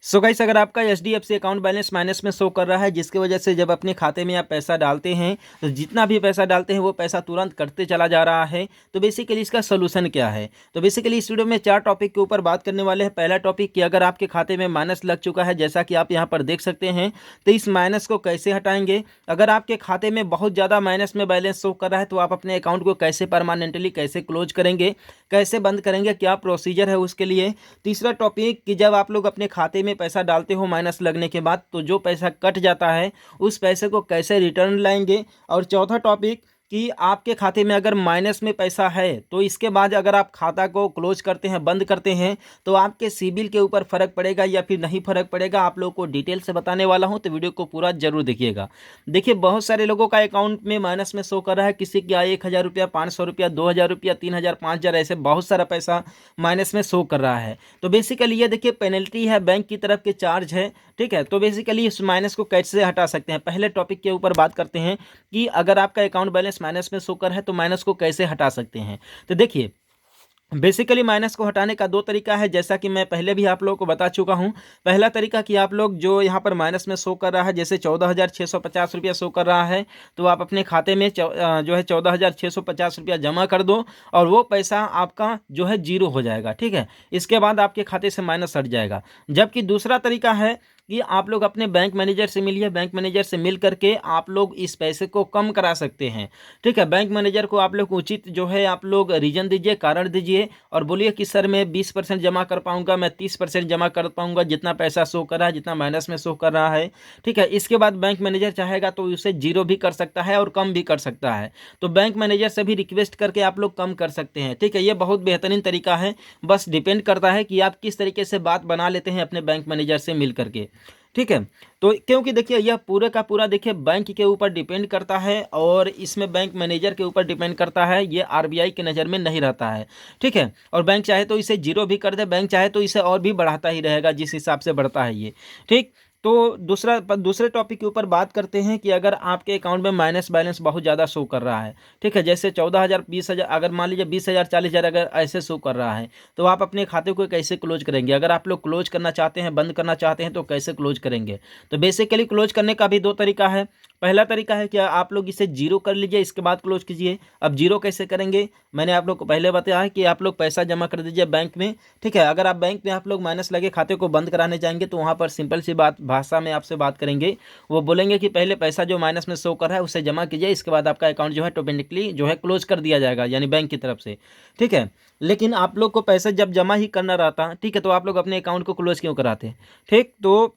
So guys, अगर आपका HDFC account balance minus में शो कर रहा है, जिसकी वजह से जब अपने खाते में आप पैसा डालते हैं तो जितना भी पैसा डालते हैं वो पैसा तुरंत कटते चला जा रहा है। तो बेसिकली इसका सोल्यूशन क्या है? तो बेसिकली इस वीडियो में 4 टॉपिक के ऊपर बात करने वाले हैं। पहला टॉपिक कि अगर आपके खाते में माइनस लग चुका है, जैसा कि आप यहाँ पर देख सकते हैं, तो इस माइनस को कैसे हटाएंगे। अगर आपके खाते में बहुत ज़्यादा माइनस में बैलेंस शो कर रहा है तो आप अपने अकाउंट को कैसे परमानेंटली कैसे क्लोज करेंगे, कैसे बंद करेंगे, क्या प्रोसीजर है उसके लिए। तीसरा टॉपिक कि जब आप लोग अपने खाते में पैसा डालते हो माइनस लगने के बाद, तो जो पैसा कट जाता है उस पैसे को कैसे रिटर्न लाएंगे। और चौथा टॉपिक कि आपके खाते में अगर माइनस में पैसा है तो इसके बाद अगर आप खाता को क्लोज करते हैं, बंद करते हैं, तो आपके सिबिल के ऊपर फ़र्क पड़ेगा या फिर नहीं फ़र्क पड़ेगा, आप लोगों को डिटेल से बताने वाला हूं। तो वीडियो को पूरा जरूर देखिएगा। देखिए, बहुत सारे लोगों का अकाउंट में माइनस में शो कर रहा है। किसी का 1,000 रुपया, 500 रुपया, 2,000 रुपया, 3,000, 5,000, ऐसे बहुत सारा पैसा माइनस में शो कर रहा है। तो बेसिकली ये देखिए पेनल्टी है, बैंक की तरफ के चार्ज है। ठीक है, तो बेसिकली इस माइनस को कैसे हटा सकते हैं, पहले टॉपिक के ऊपर बात करते हैं कि अगर आपका अकाउंट बैलेंस माइनस में शो कर है तो माइनस को कैसे हटा सकते हैं। तो देखिए, बेसिकली माइनस को हटाने का 2 तरीका है, जैसा कि मैं पहले भी आप लोगों को बता चुका हूं। पहला तरीका कि आप लोग जो यहाँ पर माइनस में शो कर रहा है, जैसे 14,650 रुपया शो कर रहा है, तो आप अपने खाते में जो है 14,650 रुपया जमा कर दो और वो पैसा आपका जो है जीरो हो जाएगा। ठीक है, इसके बाद आपके खाते से माइनस हट जाएगा। जबकि दूसरा तरीका है कि आप लोग अपने बैंक मैनेजर से मिलिए, बैंक मैनेजर से मिल करके आप लोग इस पैसे को कम करा सकते हैं। ठीक है, बैंक मैनेजर को आप लोग उचित जो है आप लोग रीजन दीजिए, कारण दीजिए और बोलिए कि सर मैं 20% जमा कर पाऊंगा, मैं 30% जमा कर पाऊंगा, जितना पैसा शो कर रहा है, जितना माइनस में शो कर रहा है। ठीक है, इसके बाद बैंक मैनेजर चाहेगा तो उसे जीरो भी कर सकता है और कम भी कर सकता है। तो बैंक मैनेजर से भी रिक्वेस्ट करके आप लोग कम कर सकते हैं। ठीक है, ये बहुत बेहतरीन तरीका है, बस डिपेंड करता है कि आप किस तरीके से बात बना लेते हैं अपने बैंक मैनेजर से मिल करके। ठीक है, तो क्योंकि देखिए यह पूरे का पूरा देखिए बैंक के ऊपर डिपेंड करता है और इसमें बैंक मैनेजर के ऊपर डिपेंड करता है, ये आरबीआई की नज़र में नहीं रहता है। ठीक है, और बैंक चाहे तो इसे जीरो भी कर दे, बैंक चाहे तो इसे और भी बढ़ाता ही रहेगा जिस हिसाब से बढ़ता है ये। ठीक, तो दूसरे टॉपिक के ऊपर बात करते हैं कि अगर आपके अकाउंट में माइनस बैलेंस बहुत ज़्यादा शो कर रहा है। ठीक है, जैसे 14,000, 20,000, अगर मान लीजिए 20,000, 40,000 अगर ऐसे शो कर रहा है, तो आप अपने खाते को कैसे क्लोज करेंगे। अगर आप लोग क्लोज करना चाहते हैं, बंद करना चाहते हैं, तो कैसे क्लोज करेंगे। तो बेसिकली क्लोज करने का भी 2 तरीका है। पहला तरीका है कि आप लोग इसे जीरो कर लीजिए, इसके बाद क्लोज कीजिए। अब जीरो कैसे करेंगे, मैंने आप लोग को पहले बताया है कि आप लोग पैसा जमा कर दीजिए बैंक में। ठीक है, अगर आप बैंक में आप लोग माइनस लगे खाते को बंद कराने जाएंगे तो वहाँ पर सिंपल सी बात भाषा में आपसे बात करेंगे। वो बोलेंगे कि पहले पैसा जो माइनस में शो कर रहा है उसे जमा कीजिए, इसके बाद आपका अकाउंट जो है ऑटोमेटिकली जो है क्लोज कर दिया जाएगा, यानी बैंक की तरफ से। ठीक है, लेकिन आप लोग को पैसा जब जमा ही करना रहता, ठीक है, तो आप लोग अपने अकाउंट को क्लोज क्यों कराते हैं। ठीक, तो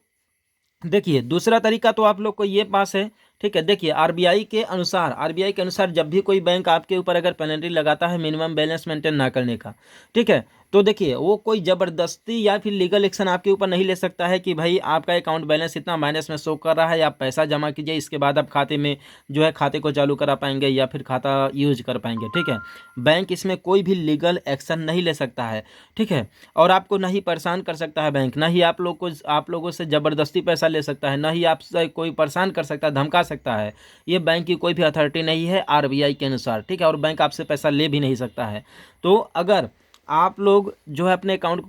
देखिए दूसरा तरीका तो आप लोग को ये पास है। ठीक है, देखिए आरबीआई के अनुसार जब भी कोई बैंक आपके ऊपर अगर पेनल्टी लगाता है मिनिमम बैलेंस मेंटेन ना करने का, ठीक है, तो देखिए वो कोई ज़बरदस्ती या फिर लीगल एक्शन आपके ऊपर नहीं ले सकता है कि भाई आपका अकाउंट बैलेंस इतना माइनस में शो कर रहा है, आप पैसा जमा कीजिए, इसके बाद आप खाते में जो है खाते को चालू करा पाएंगे या फिर खाता यूज कर पाएंगे। ठीक है, बैंक इसमें कोई भी लीगल एक्शन नहीं ले सकता है। ठीक है, और आपको ना ही परेशान कर सकता है बैंक, ना ही आप लोगों से ज़बरदस्ती पैसा ले सकता है, ना ही आपसे कोई परेशान कर सकता है, धमका सकता है। ये बैंक की कोई भी अथॉरिटी नहीं है आरबीआई के अनुसार। ठीक है, और बैंक आपसे पैसा ले भी नहीं सकता है। तो अगर आप लोग जो है अपने अकाउंट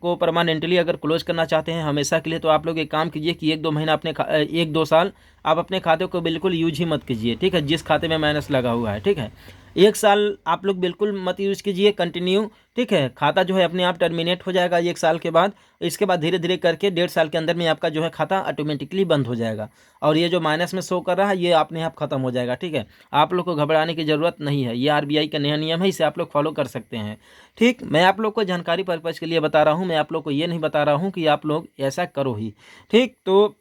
को परमानेंटली अगर क्लोज करना चाहते हैं हमेशा के लिए, तो आप लोग एक काम कीजिए कि 1-2 महीना 1-2 साल आप अपने खाते को बिल्कुल यूज ही मत कीजिए। ठीक है, जिस खाते में माइनस लगा हुआ है। ठीक है, 1 साल आप लोग बिल्कुल मत यूज कीजिए कंटिन्यू। ठीक है, खाता जो है अपने आप टर्मिनेट हो जाएगा 1 साल के बाद। इसके बाद धीरे धीरे करके 1.5 साल के अंदर में आपका जो है खाता ऑटोमेटिकली बंद हो जाएगा और ये जो माइनस में शो कर रहा है ये अपने आप खत्म हो जाएगा। ठीक है, आप लोग को घबराने की ज़रूरत नहीं है, ये आरबीआई का नया नियम है, इसे आप लोग फॉलो कर सकते हैं। ठीक, मैं आप लोग को जानकारी पर्पज़ के लिए बता रहा हूँ, मैं आप लोग को ये नहीं बता रहा हूँ कि आप लोग ऐसा करो ही। ठीक, तो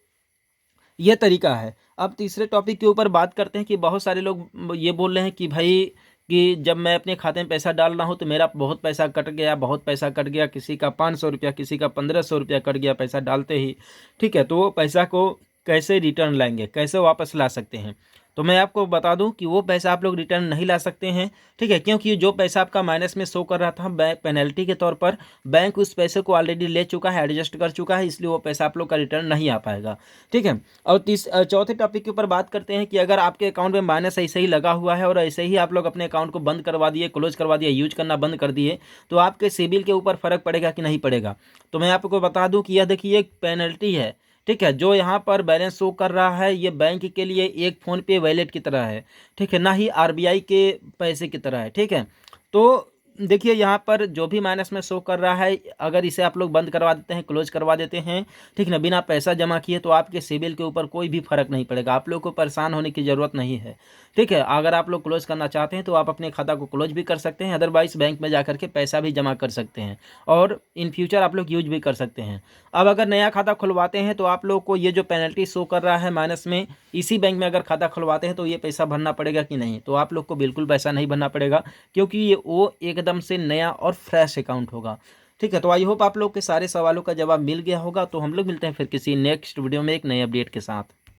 ये तरीका है। अब तीसरे टॉपिक के ऊपर बात करते हैं कि बहुत सारे लोग ये बोल रहे हैं कि भाई कि जब मैं अपने खाते में पैसा डाल रहा हूँ तो मेरा बहुत पैसा कट गया, बहुत पैसा कट गया, किसी का 500 रुपया, किसी का 1,500 रुपया कट गया पैसा डालते ही। ठीक है, तो वो पैसा को कैसे रिटर्न लाएंगे, कैसे वापस ला सकते हैं। तो मैं आपको बता दूं कि वो पैसा आप लोग रिटर्न नहीं ला सकते हैं, ठीक है, क्योंकि जो पैसा आपका माइनस में शो कर रहा था बैंक पेनल्टी के तौर पर, बैंक उस पैसे को ऑलरेडी ले चुका है, एडजस्ट कर चुका है, इसलिए वो पैसा आप लोग का रिटर्न नहीं आ पाएगा, ठीक है। और चौथे टॉपिक के ऊपर बात करते हैं कि अगर आपके अकाउंट में माइनस ऐसे ही लगा हुआ है और ऐसे ही आप लोग अपने अकाउंट को बंद करवा दिए, क्लोज करवा दिए, यूज करना बंद कर दिए, तो आपके सिबिल के ऊपर फर्क पड़ेगा कि नहीं पड़ेगा। तो मैं आपको बता दूं कि यह देखिए एक पेनल्टी है, ठीक है, जो यहाँ पर बैलेंस शो कर रहा है ये बैंक के लिए एक फ़ोन पे वॉलेट की तरह है, ठीक है, ना ही आरबीआई के पैसे की तरह है, ठीक है। तो देखिए यहाँ पर जो भी माइनस में शो कर रहा है, अगर इसे आप लोग बंद करवा देते हैं, क्लोज करवा देते हैं, ठीक ना, बिना पैसा जमा किए, तो आपके सिबिल के ऊपर कोई भी फर्क नहीं पड़ेगा, आप लोग को परेशान होने की ज़रूरत नहीं है, ठीक है। अगर आप लोग क्लोज करना चाहते हैं तो आप अपने खाता को क्लोज भी कर सकते हैं, अदरवाइज बैंक में जाकर के पैसा भी जमा कर सकते हैं और इन फ्यूचर आप लोग यूज भी कर सकते हैं। अब अगर नया खाता खुलवाते हैं तो आप लोग को ये जो पेनल्टी शो कर रहा है माइनस में, इसी बैंक में अगर खाता खुलवाते हैं तो ये पैसा भरना पड़ेगा कि नहीं, तो आप लोग को बिल्कुल पैसा नहीं भरना पड़ेगा, क्योंकि ये वो एकदम से नया और फ्रेश अकाउंट होगा, ठीक है। तो आई होप आप लोग के सारे सवालों का जवाब मिल गया होगा। तो हम लोग मिलते हैं फिर किसी नेक्स्ट वीडियो में एक नए अपडेट के साथ।